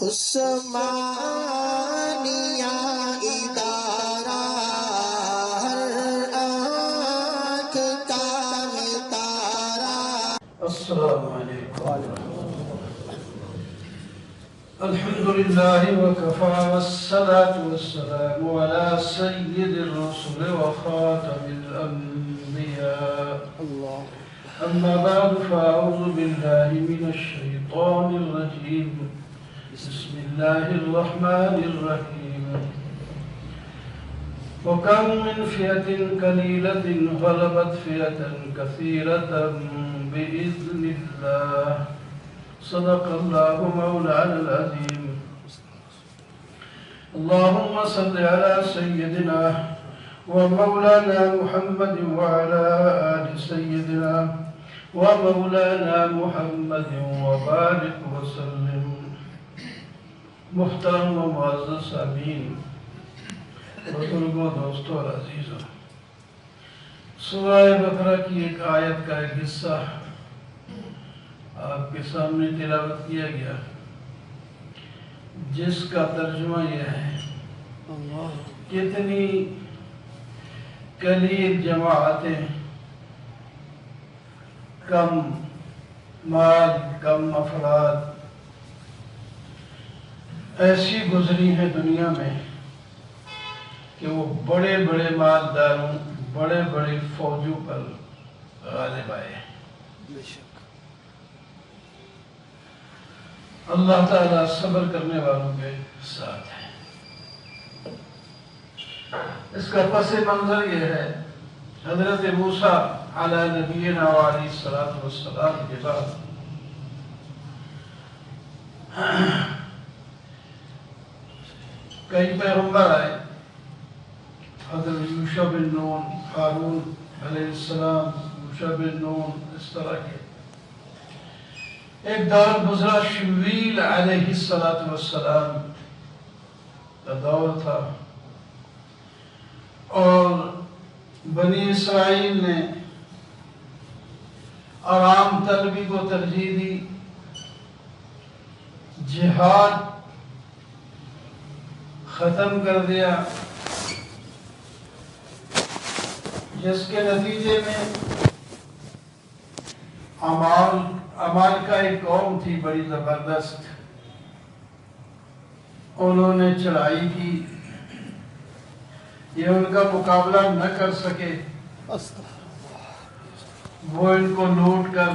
عثمانیہ ادارہ ہر آنکھ کا ہے تارا۔ السلام علیکم۔ الحمد للہ وکفى والصلاة والسلام على سید الرسل وخاتم الانبیاء، اما بعد فاعوذ باللہ من الشیطان الرجیم، بسم اللہ الرحمن الرحیم۔ وَكَمْ مِنْ فِئَةٍ قَلِيلَةٍ غَلَبَتْ فِئَةً كَثِيرَةً بِإِذْنِ اللَّهِ، صدق اللہ مولانا العظیم۔ اللہم صل علی سیدنا ومولانا محمد وعلى آل سیدنا ومولانا محمد وبارک وسلم۔ محترم و معزز سامعین، بزرگوں، دوستوں اور عزیزوں، سورہ بقرہ کی ایک آیت کا ایک حصہ آپ کے سامنے تلاوت کیا گیا، جس کا ترجمہ یہ ہے: کتنی قلیل جماعتیں، کم مال، کم افراد ایسی گزری ہیں دنیا میں کہ وہ بڑے بڑے مالداروں، بڑے بڑے فوجوں پر غالب آئے۔ اللہ تعالیٰ صبر کرنے والوں کے ساتھ ہے۔ اس کا پس منظر یہ ہے: حضرت موسیٰ علیہ نبینا علیہ السلام کے بعد کئی پیغمبر آئے، حضرت یوشع بن نون، ہارون علیہ السلام، یوشع بن نون، اس طرح کے ایک دور گزرا۔ شمویل علیہ السلام کا دور تھا، اور بنی اسرائیل نے آرام طلبی کو ترجیح دی، جہاد ختم کر دیا، جس کے نتیجے میں عمالقہ ایک قوم تھی بڑی زبردست، انہوں نے چڑھائی کی، یہ ان کا مقابلہ نہ کر سکے، وہ ان کو لوٹ کر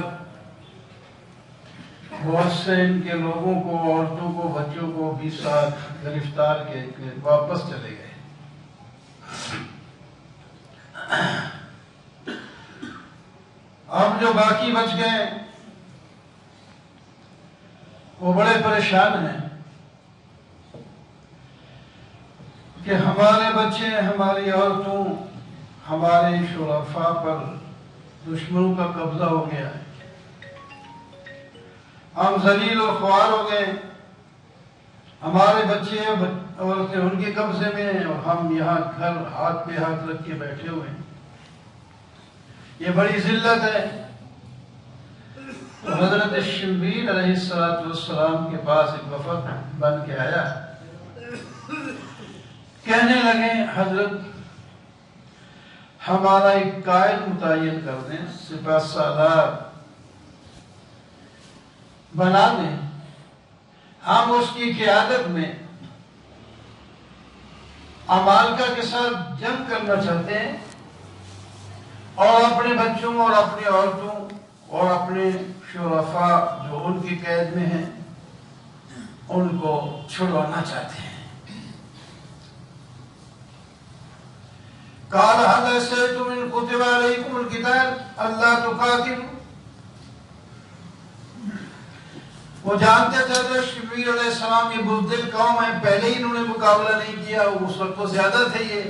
بہت سے ان کے لوگوں کو، عورتوں کو، بچوں کو بھی ساتھ گرفتار کے واپس چلے گئے۔ اب جو باقی بچ گئے وہ بڑے پریشان ہیں کہ ہمارے بچے، ہماری عورتوں، ہمارے شرفاء پر دشمنوں کا قبضہ ہو گیا ہے، ہم ذلیل و خوار ہو گئے، ہمارے بچے عورتیں ان کے قبضے میں ہیں، اور ہم یہاں گھر ہاتھ پہ ہاتھ رکھ کے بیٹھے ہوئے ہیں، یہ بڑی ذلت ہے۔ تو حضرت شمویل علیہ السلام کے پاس ایک وفد بن کے آیا، کہنے لگے: حضرت، ہمارا ایک قائد متعین کر دیں، سپہ سالار بنا دیں، ہم اس کی قیادت میں عمالقہ کے ساتھ جنگ کرنا چاہتے ہیں، اور اپنے بچوں اور اپنی عورتوں اور اپنے شرفاء جو ان کی قید میں ہیں ان کو چھڑوانا چاہتے ہیں۔ قال هل عسیتم ان كتب علیکم القتال الا تقاتلوا، وہ جانتے تھے کہ شمویل علیہ السلام یہ بزدل قوم ہے، پہلے ہی انہوں نے مقابلہ نہیں کیا، اس وقت تو زیادہ تھے یہ،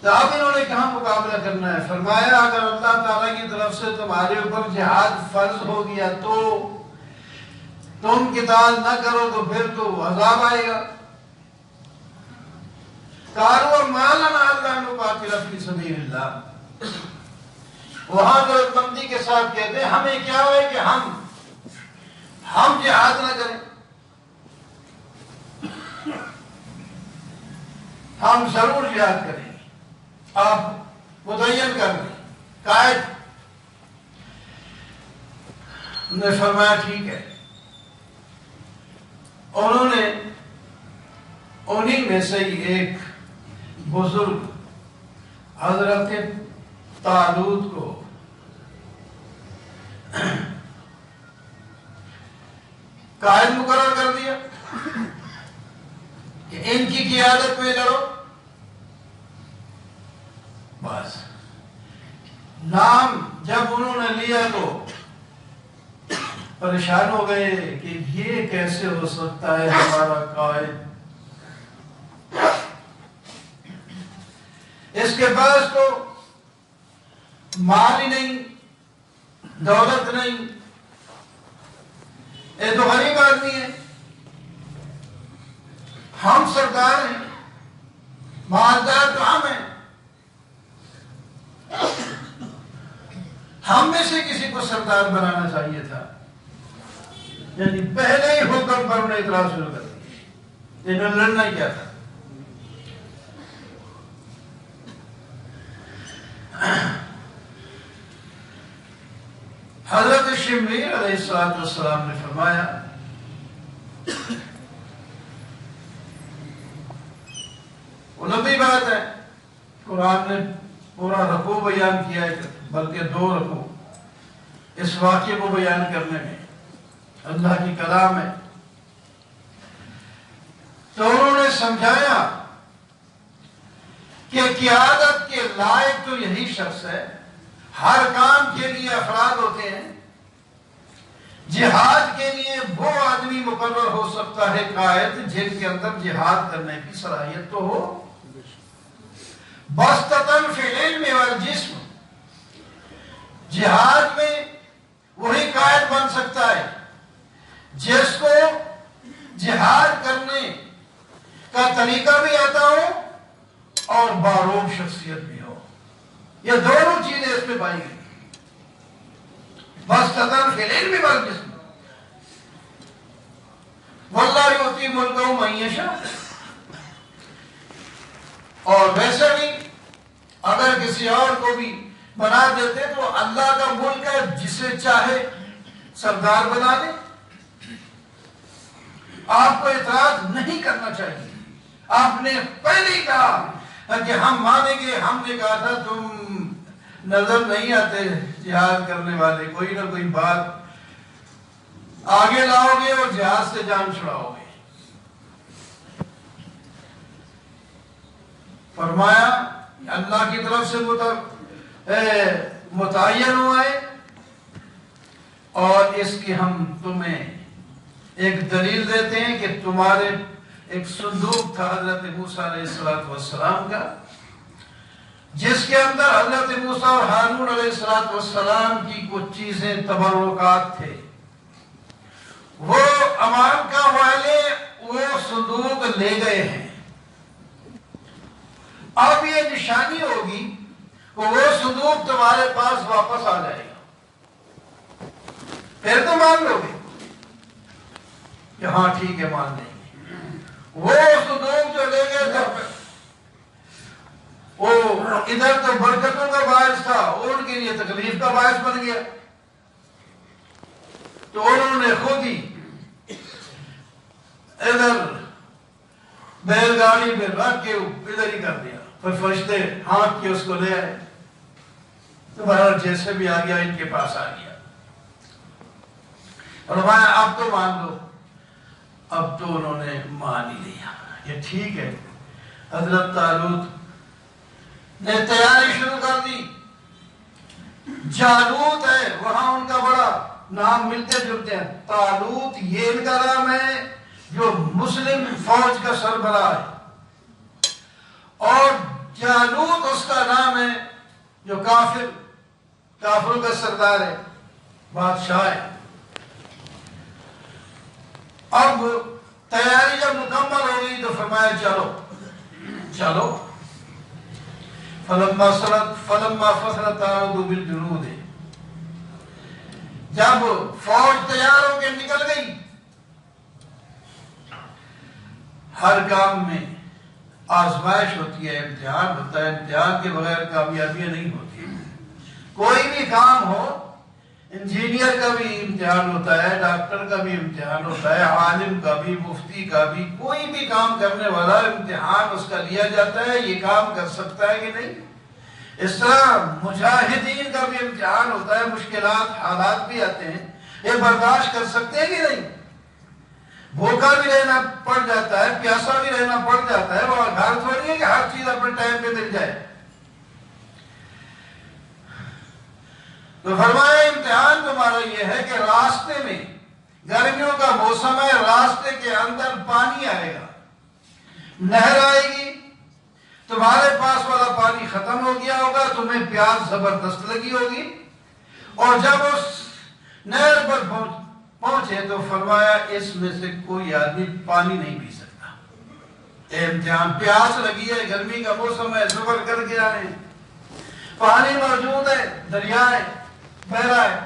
تو اب انہوں نے کہاں مقابلہ کرنا ہے؟ فرمایا اگر اللہ تعالیٰ کی طرف سے تمہارے اوپر جہاد فرض ہو گیا تو تم قتال نہ کرو تو پھر تو عذاب آئے گا۔ قالوا ما لنا الا نقاتل فی سبیل اللہ، وہاں جو بندی کے ساتھ کہتے ہیں ہمیں کیا ہوئے کہ ہم جہاد نہ کریں، ہم ضرور یاد کریں گے، آپ متعین کر دیں قائد نے فرمایا ٹھیک ہے۔ انہوں نے انہی میں سے ہی ایک بزرگ حضرت طالوت کو قائد مقرر کر دیا کہ ان کی قیادت میں لڑو۔ بس نام جب انہوں نے لیا تو پریشان ہو گئے کہ یہ کیسے ہو سکتا ہے ہمارا قائد، اس کے پاس تو مال ہی نہیں، دولت نہیں، یہ تو غریب آدمی ہے، ہم سردار ہیں، مالدار تو ہم ہیں، ہم میں سے کسی کو سردار بنانا چاہیے تھا۔ یعنی پہلے ہی حکم پر انہیں اعتراض شروع کر دیا، انہوں نے لڑنا ہی کیا تھا۔ حضرت شمری علیہ السلام نے فرمایا وہ لمبی بات ہے، قرآن نے پورا رکوع بیان کیا ہے، بلکہ 2 رکوع اس واقعے کو بیان کرنے میں، اللہ کی کلام ہے۔ تو انہوں نے سمجھایا کہ قیادت کے لائق تو یہی شخص ہے، ہر کام کے لیے افراد ہوتے ہیں، جہاد کے لیے وہ آدمی مقرر ہو سکتا ہے قائد جن کے اندر جہاد کرنے کی صلاحیت تو ہو، بسطتاً فی العلم والجسم، جہاد میں وہی قائد بن سکتا ہے جس کو جہاد کرنے کا طریقہ بھی آتا ہو اور باروب شخصیت بھی ہو، یہ دونوں چیزیں اس میں پائی گئی، بسطتاً فی العلم والجسم، واللہ یؤتی ملکہ من یشاء۔ اور ویسے بھی اگر کسی اور کو بھی بنا دیتے تو اللہ کا ملک ہے، جسے چاہے سردار بنا دے، آپ کو اعتراض نہیں کرنا چاہیے۔ آپ نے پہلے ہی کہا کہ ہم مانیں گے، ہم نے کہا تھا تم نظر نہیں آتے جہاد کرنے والے، کوئی نہ کوئی بات آگے لاؤ گے اور جہاد سے جان چھڑاؤ گے۔ فرمایا اللہ کی طرف سے متعین ہوا ہے، اور اس کی ہم تمہیں ایک دلیل دیتے ہیں کہ تمہارے ایک صندوق تھا حضرت موسیٰ علیہ السلام کا، جس کے اندر حضرت موسیٰ اور ہارون علیہ السلام کی کچھ چیزیں تبرکات تھے، وہ امانت والے وہ صندوق لے گئے ہیں۔ اب یہ نشانی ہوگی کہ وہ صندوق تمہارے پاس واپس آ جائے گا، پھر تو مان لو گے کہ ہاں ٹھیک ہے مان لیں گے۔ وہ صندوق جو لے گئے تھے وہ ادھر تو برکتوں کا باعث تھا، ان کے لیے تکلیف کا باعث بن گیا، تو انہوں نے خود ہی ادھر بیل گاڑی میں رکھ کے ادھر ہی کر دیا، پھر فرشتے ہانک کے اس کو لے آئے، تمہارا جیسے بھی آ گیا ان کے پاس آ گیا، اور اب تو مان لو۔ اب تو انہوں نے مان ہی لیا، یہ ٹھیک ہے۔ حضرت طالوت نے تیاری شروع کر دی، جالوت ہے وہاں ان کا بڑا نام ملتے جلتے ہیں، طالوت یہ ان کا نام ہے جو مسلم فوج کا سربراہ ہے، اور جالوت اس کا نام ہے جو کافروں کا سردار ہے، بادشاہ ہے۔ اب تیاری جب مکمل ہو گئی تو فرمایا چلو فلما فصل طالوت بالجنود، جب فوج تیار ہو کے نکل گئی، ہر کام میں آزمائش ہوتی ہے، امتحان ہوتا ہے، امتحان کے بغیر کامیابی نہیں ہوتی۔ کوئی بھی کام ہو، انجینئر کا بھی امتحان ہوتا ہے، ڈاکٹر کا بھی امتحان ہوتا ہے، عالم کا بھی، مفتی کا بھی، کوئی بھی کام کرنے والا امتحان اس کا لیا جاتا ہے، یہ کام کر سکتا ہے کہ نہیں۔ اس طرح مجاہدین کا بھی امتحان ہوتا ہے، مشکلات حالات بھی آتے ہیں، یہ برداشت کر سکتے ہیں کہ نہیں۔ بھوکا بھی رہنا پڑ جاتا ہے، پیاسا بھی رہنا پڑ جاتا ہے، اور گھر تھوڑی ہے کہ ہر چیز اپنے ٹائم پہ مل جائے۔ تو فرمایا امتحان تمہارا یہ ہے کہ راستے میں، گرمیوں کا موسم ہے، راستے کے اندر پانی آئے گا، نہر آئے گی، تمہارے پاس والا پانی ختم ہو گیا ہوگا، تمہیں پیاس زبردست لگی ہوگی، اور جب اس نہر پر پہنچے تو فرمایا اس میں سے کوئی آدمی پانی نہیں پی سکتا۔ اے امتحان، پیاس لگی ہے، گرمی کا موسم ہے، سفر کر کے آئے ہیں، پانی موجود ہے، دریا ہے، بہ رہا ہے،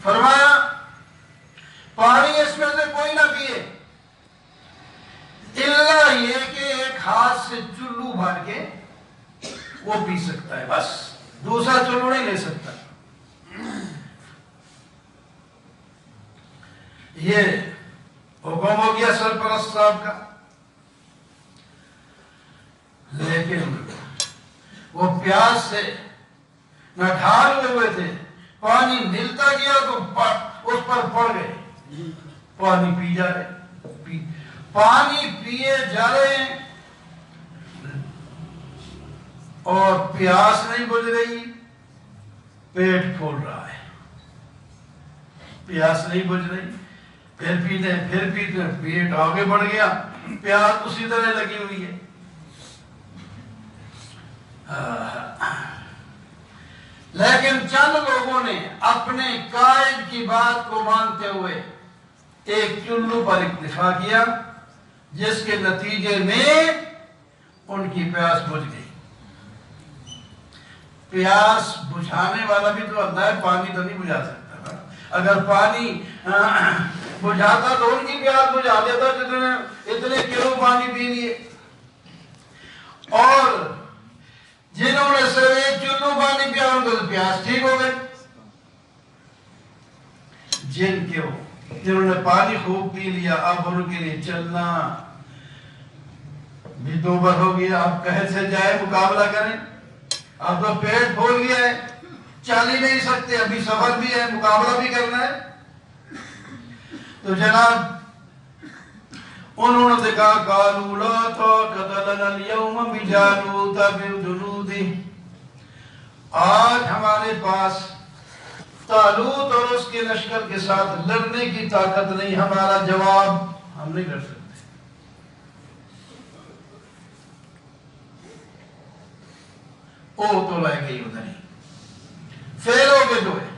فرمایا پانی اس میں سے کوئی نہ پیے، الا یہ کہ ایک ہاتھ سے چلو بھر کے وہ پی سکتا ہے، بس دوسرا چلو نہیں لے سکتا۔ یہ حکم ہو گیا سرپرست صاحب کا، لیکن وہ پیاس سے نہ ڈھال ہوئے تھے، پانی ملتا گیا تو اس پر پڑ گئے، پانی پی جا رہے، پانی پیے جا رہے ہیں اور پیاس نہیں بجھ رہی، پیٹ پھول رہا ہے، پیاس نہیں بجھ رہی، پھر پیتے ہیں، پھر پیتے ہیں، پیٹ آگے بڑھ گیا، پیاس اسی طرح لگی ہوئی ہے۔ لیکن چند لوگوں نے اپنے قائد کی بات کو مانتے ہوئے ایک چلو پر اکتفا کیا، جس کے نتیجے میں ان کی پیاس بجھ گئی۔ پیاس بجھانے والا بھی تو اللہ ہے، پانی تو نہیں بجھا سکتا نا۔ اگر پانی بجھاتا تو ان کی پیاس بجھا دیتا، اتنے کلو پانی پی لیے، اور جنہوں نے صرف ایک چلو پانی پیا ان کو پیاس ٹھیک ہو گئی۔ جنہوں نے پانی خوب پی لیا، اب ان کے لیے چلنا بھی دوبر ہو گیا، اب کہے سے جائے مقابلہ کریں، اب تو پیٹ پھول گیا ہے، چل ہی نہیں سکتے، ابھی سفر بھی ہے، مقابلہ بھی کرنا ہے۔ تو جناب انہوں نے کہا قالوا لا طاقت لنا اليوم بجالوت بجنوده، آج ہمارے پاس طالوت اور اس کے لشکر کے ساتھ لڑنے کی طاقت نہیں، ہمارا جواب ہم نہیں کر سکتے۔ او تو رہ گئی ادھر ہی، فیل ہو گئے، جو ہے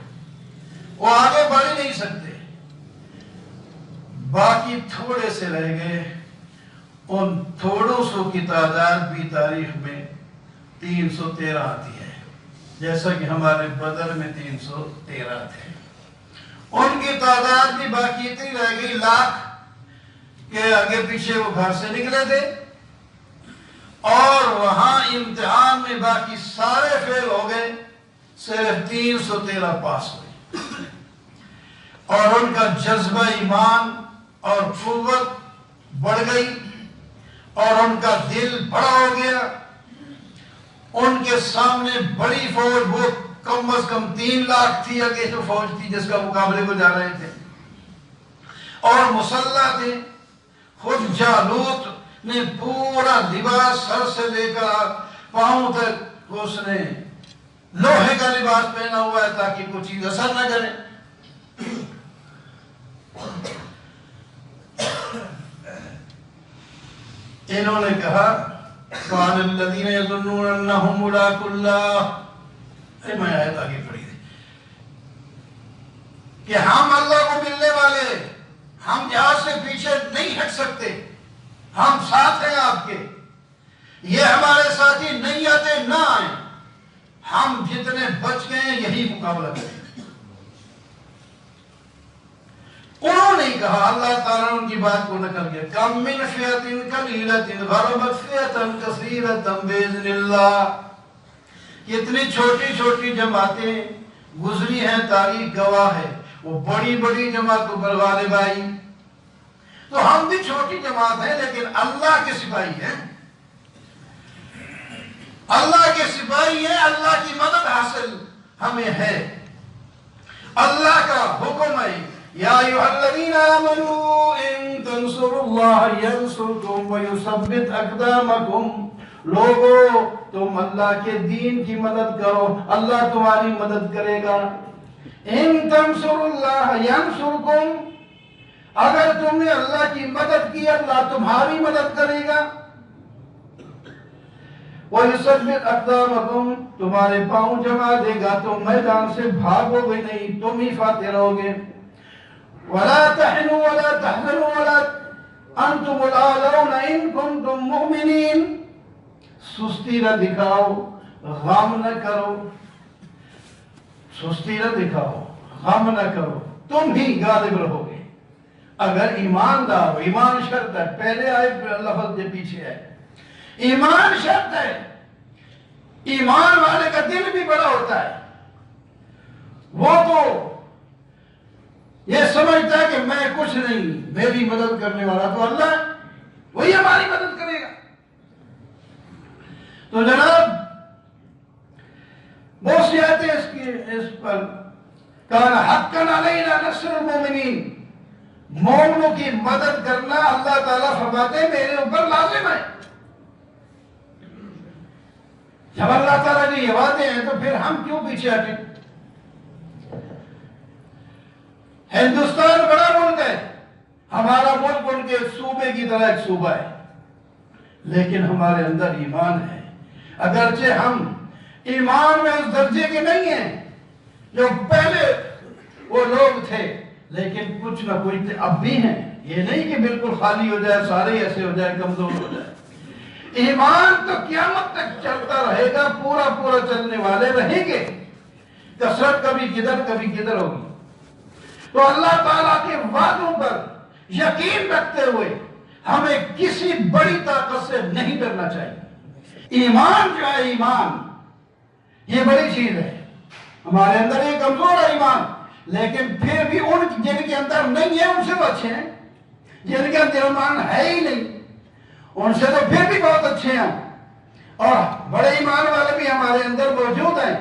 وہ آگے بڑھ ہی نہیں سکتے، باقی تھوڑے سے رہ گئے۔ ان تھوڑوں سو کی تعداد بھی تاریخ میں 313 آتی ہے، جیسا کہ ہمارے بدر میں 313 تھے۔ ان کی تعداد بھی باقی اتنی رہ گئی، لاکھ کے آگے پیچھے وہ گھر سے نکلے تھے، اور وہاں امتحان میں باقی سارے فیل ہو گئے، صرف 313 پاس ہوئے، اور ان کا جذبہ ایمان اور قوت بڑھ گئی، اور ان کا دل بڑا ہو گیا۔ ان کے سامنے بڑی فوج، وہ کم از کم 3 لاکھ تھی آگے جو فوج تھی جس کا مقابلے کو جا رہے تھے، اور مسلح تھے۔ خود جالوت نے پورا لباس سر سے لے کر پاؤں تک اس نے لوہے کا لباس پہنا ہوا ہے تاکہ کوئی چیز اثر نہ کرے۔ انہوں نے کہا قال الذين يظنون انهم ملاقو الله، میں آیت آگے پڑھی تھی کہ ہم اللہ کو ملنے والے، ہم جہاز سے پیچھے نہیں ہٹ سکتے، ہم ساتھ ہیں آپ کے، یہ ہمارے ساتھی نہیں آتے نہ آئیں، ہم جتنے بچ گئے ہیں یہی مقابلہ کریں۔ انہوں نے کہا، اللہ تعالیٰ نے ان کی بات کو نقل کیا، کم من فئۃ قلیلۃ غلبت فئۃ کثیرۃ باذن اللہ. کتنی چھوٹی چھوٹی جماعتیں گزری ہیں، تاریخ گواہ ہے، وہ بڑی بڑی جماعتوں پر غالب آئی. تو ہم بھی چھوٹی جماعت ہیں لیکن اللہ کے سپاہی ہیں، اللہ کے سپاہی ہیں. اللہ کی مدد حاصل ہمیں ہے، اللہ کا حکم ہے، یا ایھا الذین آمنوا ان تنصروا اللہ ینصرکم ویثبت اقدامکم. لوگو تم اللہ کے دین کی مدد کرو، اللہ تمہاری مدد کرے گا. ان تنصروا اللہ ینصرکم، اگر تم نے اللہ کی مدد کی اللہ تمہاری مدد کرے گا. وَيُثَبِّتْ أَقْدَامَكُمْ، تمہارے پاؤں جما دے گا، تم میدان سے بھاگو گے نہیں، تم ہی فاتح رہو گے. وَلَا تَحِنُوا وَلَا تَحْزَنُوا وَلَا أَنْتُمُ الْأَعْلَوْنَ إِن كُنتُم مُؤْمِنِينَ. سستی نہ دکھاؤ، غم نہ کرو، سستی نہ دکھاؤ، غم نہ کرو، تم ہی غالب رہو گے اگر ایماندار ہو. ایمان شرط ہے، پہلے آئے پھر لفظ کے پیچھے ہے. ایمان شرط ہے. ایمان والے کا دل بھی بڑا ہوتا ہے، وہ تو یہ سمجھتا ہے کہ میں کچھ نہیں، میری مدد کرنے والا تو اللہ ہے، وہی ہماری مدد کرے گا. تو جناب بہت سی آیتیں اس پر کان حقا علینا نصر المومنین، مومنوں کی مدد کرنا اللہ تعالیٰ فرماتے ہیں میرے اوپر لازم ہے. جب اللہ تعالیٰ کی یہ وعدے ہیں تو پھر ہم کیوں پیچھے ہٹیں؟ ہندوستان بڑا ملک ہے، ہمارا ملک ان کے صوبے کی طرح ایک صوبہ ہے، لیکن ہمارے اندر ایمان ہے. اگرچہ ہم ایمان میں اس درجے کے نہیں ہیں جو پہلے وہ لوگ تھے، لیکن کچھ نہ کچھ اب بھی ہیں. یہ نہیں کہ بالکل خالی ہو جائے، سارے ایسے ہو جائے، کمزور ہو جائے. ایمان تو قیامت تک چلتا رہے گا، پورا پورا چلنے والے رہیں گے. کثرت کبھی کدھر ہوگی. تو اللہ تعالیٰ کے وعدوں پر یقین رکھتے ہوئے ہمیں کسی بڑی طاقت سے نہیں ڈرنا چاہیے. ایمان جو ہے، ایمان یہ بڑی چیز ہے. ہمارے اندر یہ کمزور ہے ایمان، لیکن پھر بھی ان جن کے اندر نہیں ہے ان سے وہ اچھے ہیں. جن کے اندر ایمان ہے ہی نہیں ان سے تو پھر بھی بہت اچھے ہیں. اور بڑے ایمان والے بھی ہمارے اندر موجود ہیں،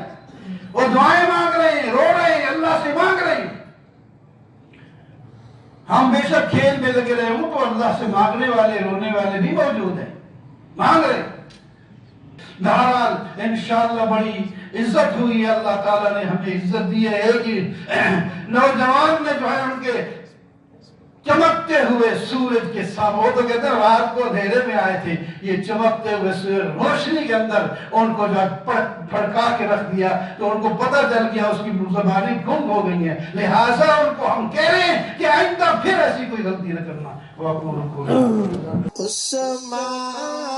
وہ دعائیں مانگ رہے ہیں، رو رہے ہیں، اللہ سے مانگ رہے ہیں. ہم بے شک کھیل میں لگے رہے ہوں تو اللہ سے مانگنے والے، رونے والے بھی موجود ہیں، مانگ رہے ہیں. بہرحال انشاءاللہ بڑی عزت ہوئی ہے، اللہ تعالیٰ نے ہمیں عزت دی ہے. ایک ہی نوجوان نے جو ہے ان کے چمکتے ہوئے سورج کے سامنے، وہ تو کہتے ہیں رات کو اندھیرے میں آئے تھے، یہ چمکتے ہوئے سورج روشنی کے اندر ان کو جو پھڑکا کے رکھ دیا تو ان کو پتہ چل گیا اس کی زبانیں گم ہو گئی ہیں. لہٰذا ان کو ہم کہہ رہے ہیں کہ آئندہ پھر ایسی کوئی غلطی نہ کرنا. عثمانیہ